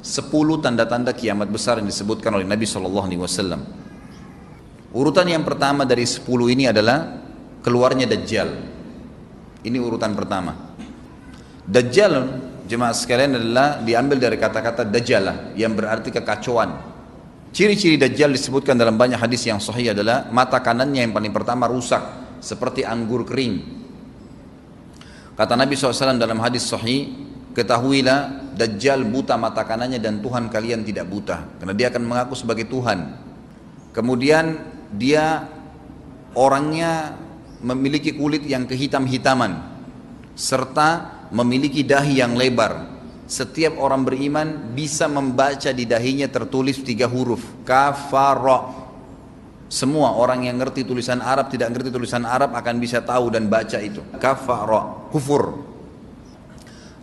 10 tanda-tanda kiamat besar yang disebutkan oleh Nabi SAW. Urutan yang pertama dari 10 ini adalah keluarnya Dajjal. Ini urutan pertama. Dajjal, jemaah sekalian, adalah diambil dari kata-kata Dajjalah yang berarti kekacauan. Ciri-ciri Dajjal disebutkan dalam banyak hadis yang sahih adalah mata kanannya yang paling pertama rusak seperti anggur kering. Kata Nabi SAW dalam hadis sahih, ketahuilah Dajjal buta mata kanannya dan Tuhan kalian tidak buta, karena dia akan mengaku sebagai Tuhan. Kemudian dia orangnya memiliki kulit yang kehitam-hitaman serta memiliki dahi yang lebar. Setiap orang beriman bisa membaca di dahinya tertulis 3 huruf kafara. Semua orang yang ngerti tulisan Arab, tidak ngerti tulisan Arab akan bisa tahu dan baca itu kafara, kufur.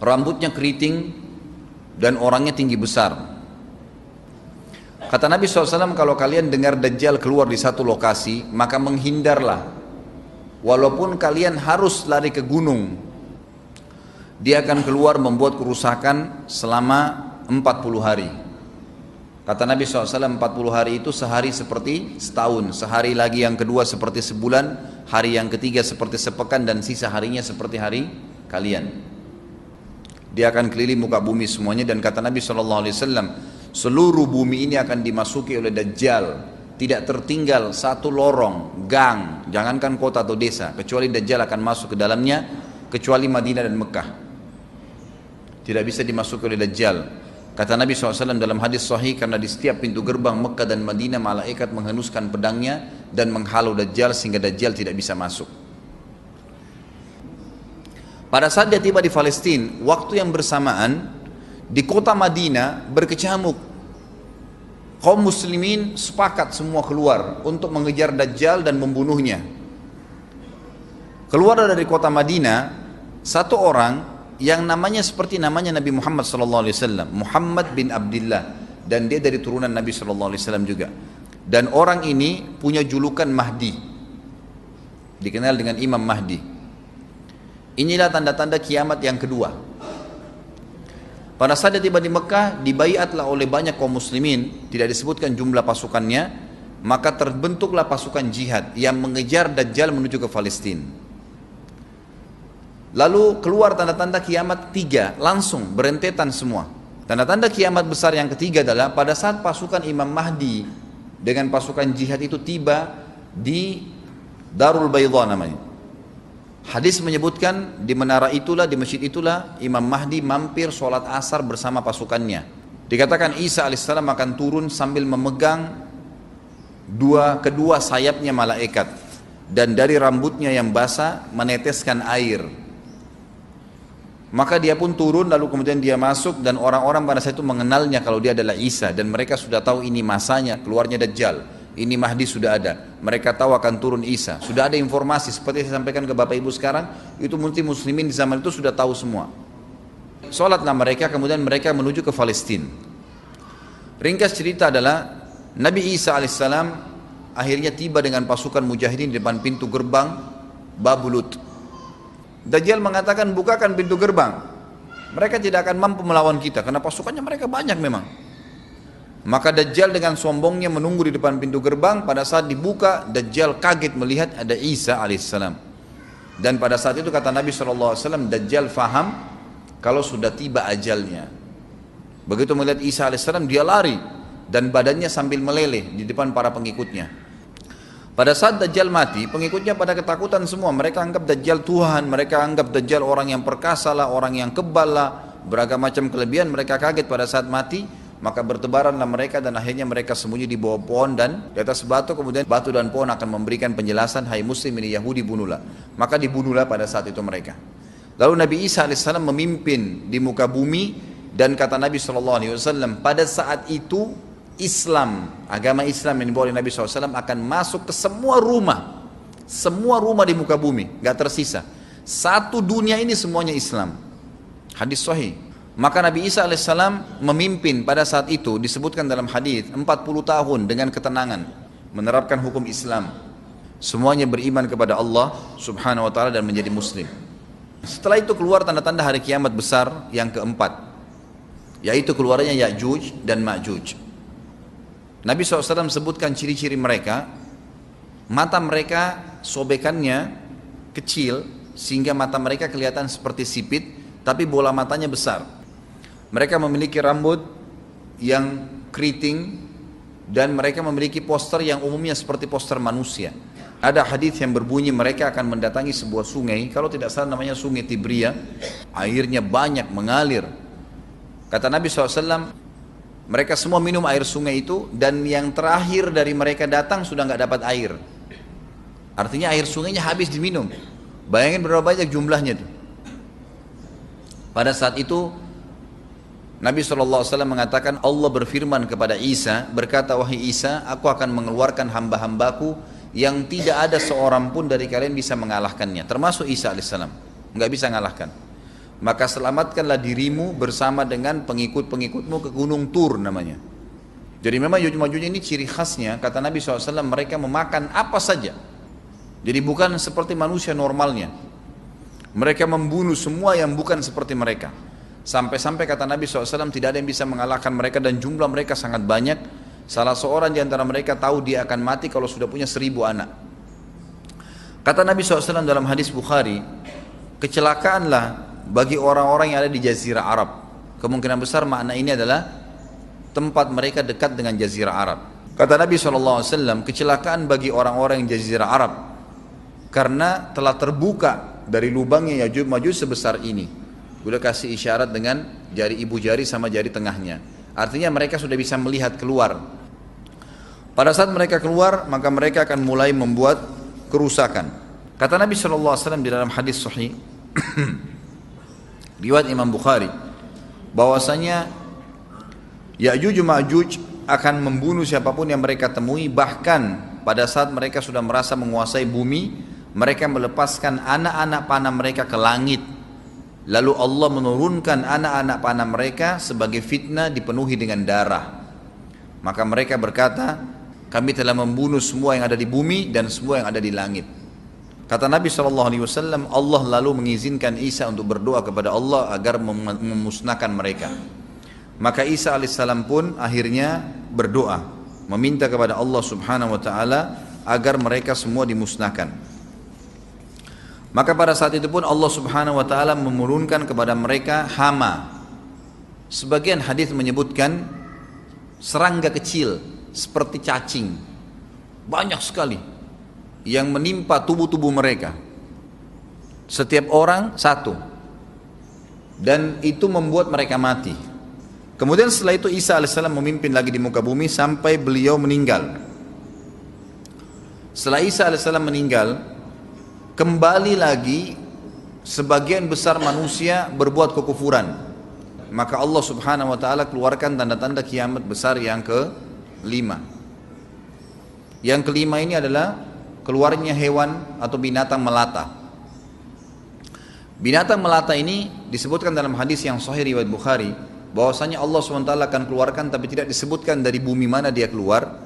Rambutnya keriting dan orangnya tinggi besar. Kata Nabi SAW, kalau kalian dengar Dajjal keluar di satu lokasi, maka menghindarlah. Walaupun kalian harus lari ke gunung, dia akan keluar membuat kerusakan selama 40 hari. Kata Nabi SAW, 40 hari itu sehari seperti setahun, sehari lagi yang kedua seperti sebulan, hari yang ketiga seperti sepekan, dan sisa harinya seperti hari kalian. Dia akan keliling muka bumi semuanya, dan kata Nabi SAW, seluruh bumi ini akan dimasuki oleh Dajjal. Tidak tertinggal satu lorong, gang, jangankan kota atau desa, kecuali Dajjal akan masuk ke dalamnya, kecuali Madinah dan Mekah. Tidak bisa dimasuki oleh Dajjal. Kata Nabi SAW dalam hadis sahih, karena di setiap pintu gerbang Mekah dan Madinah malaikat menghenuskan pedangnya dan menghalau Dajjal sehingga Dajjal tidak bisa masuk. Pada saat dia tiba di Palestina, waktu yang bersamaan di kota Madinah berkecamuk. Kaum muslimin sepakat semua keluar untuk mengejar Dajjal dan membunuhnya. Keluar dari kota Madinah satu orang yang namanya seperti namanya Nabi Muhammad SAW, Muhammad bin Abdullah, dan dia dari turunan Nabi SAW juga. Dan orang ini punya julukan Mahdi, dikenal dengan Imam Mahdi. Inilah tanda-tanda kiamat yang kedua. Pada saat dia tiba di Mekah, dibaiatlah oleh banyak kaum muslimin, tidak disebutkan jumlah pasukannya, maka terbentuklah pasukan jihad yang mengejar Dajjal menuju ke Palestina. Lalu keluar tanda-tanda kiamat 3, langsung berentetan semua. Tanda-tanda kiamat besar yang ketiga adalah pada saat pasukan Imam Mahdi dengan pasukan jihad itu tiba di Darul Baydha namanya. Hadis menyebutkan di menara itulah, di masjid itulah Imam Mahdi mampir sholat asar bersama pasukannya. Dikatakan Isa alaihissalam akan turun sambil memegang kedua sayapnya malaikat, dan dari rambutnya yang basah meneteskan air. Maka dia pun turun, lalu kemudian dia masuk, dan orang-orang pada saat itu mengenalnya kalau dia adalah Isa, dan mereka sudah tahu ini masanya keluarnya Dajjal. Ini Mahdi sudah ada, mereka tahu akan turun Isa, sudah ada informasi seperti saya sampaikan ke Bapak Ibu sekarang, itu muslimin di zaman itu sudah tahu semua. Sholatlah mereka, kemudian mereka menuju ke Palestina. Ringkas cerita adalah Nabi Isa alaihissalam akhirnya tiba dengan pasukan mujahidin di depan pintu gerbang Babulut. Dajjal mengatakan, bukakan pintu gerbang, mereka tidak akan mampu melawan kita karena pasukannya mereka banyak memang. Maka Dajjal dengan sombongnya menunggu di depan pintu gerbang. Pada saat dibuka, Dajjal kaget melihat ada Isa alaihissalam. Dan pada saat itu kata Nabi SAW, Dajjal faham kalau sudah tiba ajalnya. Begitu melihat Isa alaihissalam, dia lari dan badannya sambil meleleh di depan para pengikutnya. Pada saat Dajjal mati, pengikutnya pada ketakutan semua. Mereka anggap Dajjal Tuhan, mereka anggap Dajjal orang yang perkasa lah, orang yang kebal lah, beragam macam kelebihan. Mereka kaget pada saat mati. Maka bertebaranlah mereka dan akhirnya mereka sembunyi di bawah pohon dan di atas batu. Kemudian batu dan pohon akan memberikan penjelasan, hai muslim ini Yahudi, bunuhlah. Maka dibunuhlah pada saat itu mereka. Lalu Nabi Isa AS memimpin di muka bumi, dan kata Nabi SAW, pada saat itu Islam, agama Islam yang dibawa oleh Nabi SAW akan masuk ke semua rumah di muka bumi, gak tersisa. Satu dunia ini semuanya Islam. Hadis sahih. Maka Nabi Isa alaihissalam memimpin pada saat itu, disebutkan dalam hadis 40 tahun dengan ketenangan menerapkan hukum Islam. Semuanya beriman kepada Allah subhanahu wa ta'ala dan menjadi muslim. Setelah itu keluar tanda-tanda hari kiamat besar yang keempat. yaitu keluarnya Ya'juj dan Ma'juj. Nabi SAW sebutkan ciri-ciri mereka. Mata mereka sobekannya kecil sehingga mata mereka kelihatan seperti sipit, tapi bola matanya besar. Mereka memiliki rambut yang keriting dan mereka memiliki poster yang umumnya seperti poster manusia. Ada hadis yang berbunyi mereka akan mendatangi sebuah sungai, kalau tidak salah namanya Sungai Tibria, airnya banyak mengalir. Kata Nabi SAW, mereka semua minum air sungai itu, dan yang terakhir dari mereka datang sudah nggak dapat air. Artinya air sungainya habis diminum. Bayangin berapa banyak jumlahnya itu. Pada saat itu Nabi SAW mengatakan, Allah berfirman kepada Isa, berkata, wahai Isa, aku akan mengeluarkan hamba-hambaku yang tidak ada seorang pun dari kalian bisa mengalahkannya, termasuk Isa alaihissalam, nggak bisa mengalahkan. Maka selamatkanlah dirimu bersama dengan pengikut-pengikutmu ke Gunung Tur namanya. Jadi memang Ya'juj ini ciri khasnya, kata Nabi SAW, mereka memakan apa saja. Jadi bukan seperti manusia normalnya. Mereka membunuh semua yang bukan seperti mereka. Sampai-sampai kata Nabi SAW tidak ada yang bisa mengalahkan mereka dan jumlah mereka sangat banyak. Salah seorang di antara mereka tahu dia akan mati kalau sudah punya 1000 anak. Kata Nabi SAW dalam hadis Bukhari, kecelakaanlah bagi orang-orang yang ada di Jazirah Arab. Kemungkinan besar makna ini adalah tempat mereka dekat dengan Jazirah Arab. Kata Nabi SAW, kecelakaan bagi orang-orang yang Jazirah Arab karena telah terbuka dari lubangnya Ya'juj Ma'juj sebesar ini. Udah kasih isyarat dengan jari ibu jari sama jari tengahnya. Artinya mereka sudah bisa melihat keluar. Pada saat mereka keluar, maka mereka akan mulai membuat kerusakan. Kata Nabi SAW di dalam hadis sahih riwayat Imam Bukhari, bahwasanya Ya'juj Ma'juj akan membunuh siapapun yang mereka temui. Bahkan pada saat mereka sudah merasa menguasai bumi, mereka melepaskan anak-anak panah mereka ke langit. Lalu Allah menurunkan anak-anak panah mereka sebagai fitnah dipenuhi dengan darah. Maka mereka berkata, kami telah membunuh semua yang ada di bumi dan semua yang ada di langit. Kata Nabi SAW, Allah lalu mengizinkan Isa untuk berdoa kepada Allah agar memusnahkan mereka. Maka Isa alaihissalam pun akhirnya berdoa, meminta kepada Allah subhanahu wa ta'ala agar mereka semua dimusnahkan. Maka pada saat itu pun Allah subhanahu wa ta'ala menurunkan kepada mereka hama. Sebagian hadis menyebutkan serangga kecil seperti cacing, banyak sekali yang menimpa tubuh-tubuh mereka. Setiap orang satu, dan itu membuat mereka mati. Kemudian setelah itu Isa alaihissalam memimpin lagi di muka bumi sampai beliau meninggal. Setelah Isa alaihissalam meninggal, kembali lagi sebagian besar manusia berbuat kekufuran. Maka Allah subhanahu wa ta'ala keluarkan tanda-tanda kiamat besar yang kelima. Yang kelima ini adalah keluarnya hewan atau binatang melata. Binatang melata ini disebutkan dalam hadis yang sahih riwayat Bukhari, bahwasanya Allah SWT akan keluarkan, tapi tidak disebutkan dari bumi mana dia keluar.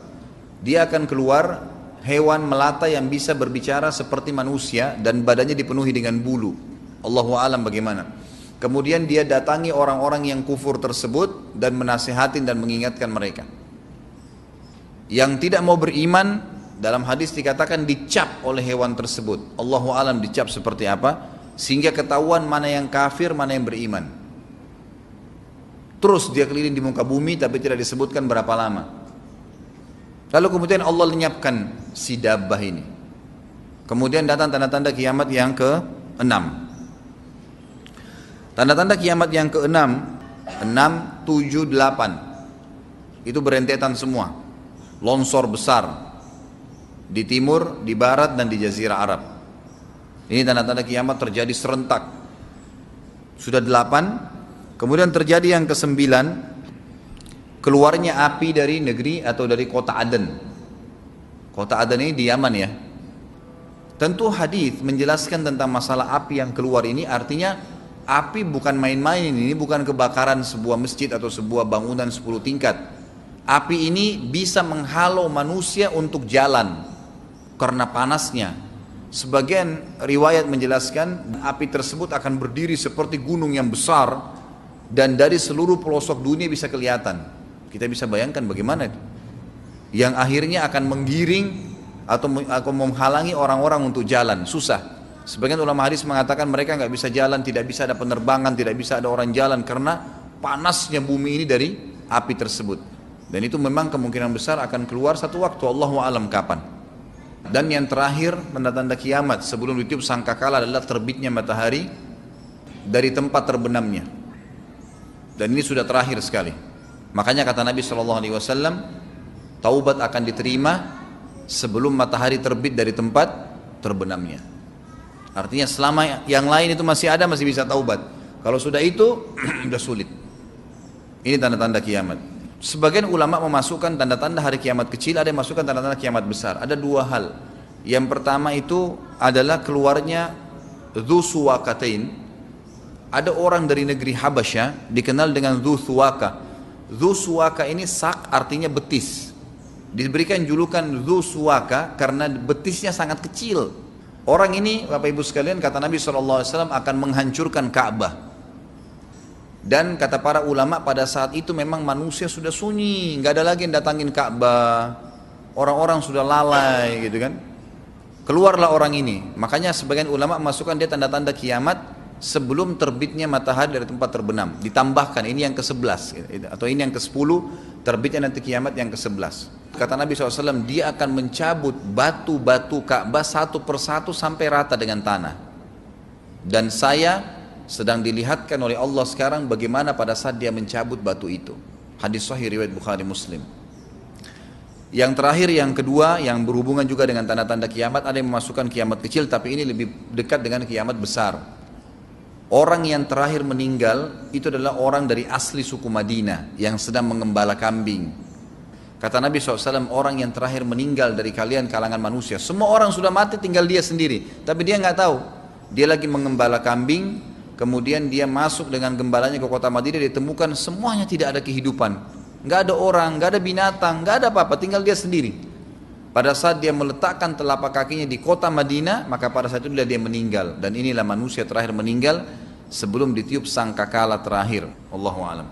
Dia akan keluar hewan melata yang bisa berbicara seperti manusia dan badannya dipenuhi dengan bulu. Allahu a'lam bagaimana. Kemudian dia datangi orang-orang yang kufur tersebut dan menasihatin dan mengingatkan mereka. Yang tidak mau beriman, dalam hadis dikatakan dicap oleh hewan tersebut. Allahu a'lam dicap seperti apa, sehingga ketahuan mana yang kafir, mana yang beriman. Terus dia keliling di muka bumi tapi tidak disebutkan berapa lama. Lalu kemudian Allah lenyapkan si dabbah ini. Kemudian datang tanda-tanda kiamat yang ke-6. Tanda-tanda kiamat yang ke-6, 6, 7, 8. Itu berentetan semua. Longsor besar di timur, di barat, dan di Jazirah Arab. Ini tanda-tanda kiamat terjadi serentak. Sudah 8. Kemudian terjadi yang ke-9, keluarnya api dari negeri atau dari kota Aden. Kota Aden ini di Yaman ya. Tentu hadis menjelaskan tentang masalah api yang keluar ini, artinya api bukan main-main, ini bukan kebakaran sebuah masjid atau sebuah bangunan 10 tingkat. Api ini bisa menghalau manusia untuk jalan karena panasnya. Sebagian riwayat menjelaskan api tersebut akan berdiri seperti gunung yang besar dan dari seluruh pelosok dunia bisa kelihatan. Kita bisa bayangkan bagaimana itu, yang akhirnya akan menggiring atau menghalangi orang-orang untuk jalan, susah. Sebagian ulama hadis mengatakan mereka nggak bisa jalan, tidak bisa ada penerbangan, tidak bisa ada orang jalan karena panasnya bumi ini dari api tersebut. Dan itu memang kemungkinan besar akan keluar satu waktu, Allahu a'lam kapan. Dan yang terakhir tanda-tanda kiamat sebelum ditiup sangkakala adalah terbitnya matahari dari tempat terbenamnya. Dan ini sudah terakhir sekali. Makanya kata Nabi SAW, taubat akan diterima sebelum matahari terbit dari tempat terbenamnya. Artinya selama yang lain itu masih ada, masih bisa taubat. Kalau sudah itu sudah sulit. Ini tanda-tanda kiamat. Sebagian ulama memasukkan tanda-tanda hari kiamat kecil, ada yang masukkan tanda-tanda kiamat besar. Ada dua hal. Yang pertama itu adalah keluarnya Dzu Suwakatain. Ada orang dari negeri Habasyah dikenal dengan Dzu Suwaka. Dzu Suwaka ini sak artinya betis. Diberikan julukan Dzu Suwaka karena betisnya sangat kecil. Orang ini, Bapak Ibu sekalian, kata Nabi SAW akan menghancurkan Ka'bah. Dan kata para ulama pada saat itu memang manusia sudah sunyi, nggak ada lagi yang datangin Ka'bah. Orang-orang sudah lalai gitu kan. Keluarlah orang ini. Makanya sebagian ulama masukkan dia tanda-tanda kiamat sebelum terbitnya matahari dari tempat terbenam. Ditambahkan ini yang ke-11 atau ini yang ke-10, terbitnya nanti kiamat yang ke-11. Kata Nabi SAW, dia akan mencabut batu-batu Ka'bah satu persatu sampai rata dengan tanah. Dan saya sedang dilihatkan oleh Allah sekarang bagaimana pada saat dia mencabut batu itu. Hadis sahih riwayat Bukhari Muslim. Yang terakhir, yang kedua, yang berhubungan juga dengan tanda-tanda kiamat, ada yang memasukkan kiamat kecil, tapi ini lebih dekat dengan kiamat besar. Orang yang terakhir meninggal itu adalah orang dari asli suku Madinah yang sedang mengembala kambing. Kata Nabi SAW, orang yang terakhir meninggal dari kalian kalangan manusia, semua orang sudah mati tinggal dia sendiri, tapi dia nggak tahu. Dia lagi mengembala kambing, kemudian dia masuk dengan gembalanya ke kota Madinah, ditemukan semuanya tidak ada kehidupan, nggak ada orang, nggak ada binatang, nggak ada apa-apa, tinggal dia sendiri. Pada saat dia meletakkan telapak kakinya di kota Madinah, maka pada saat itu dia meninggal. Dan inilah manusia terakhir meninggal sebelum ditiup sangkakala terakhir. Allahu a'lam.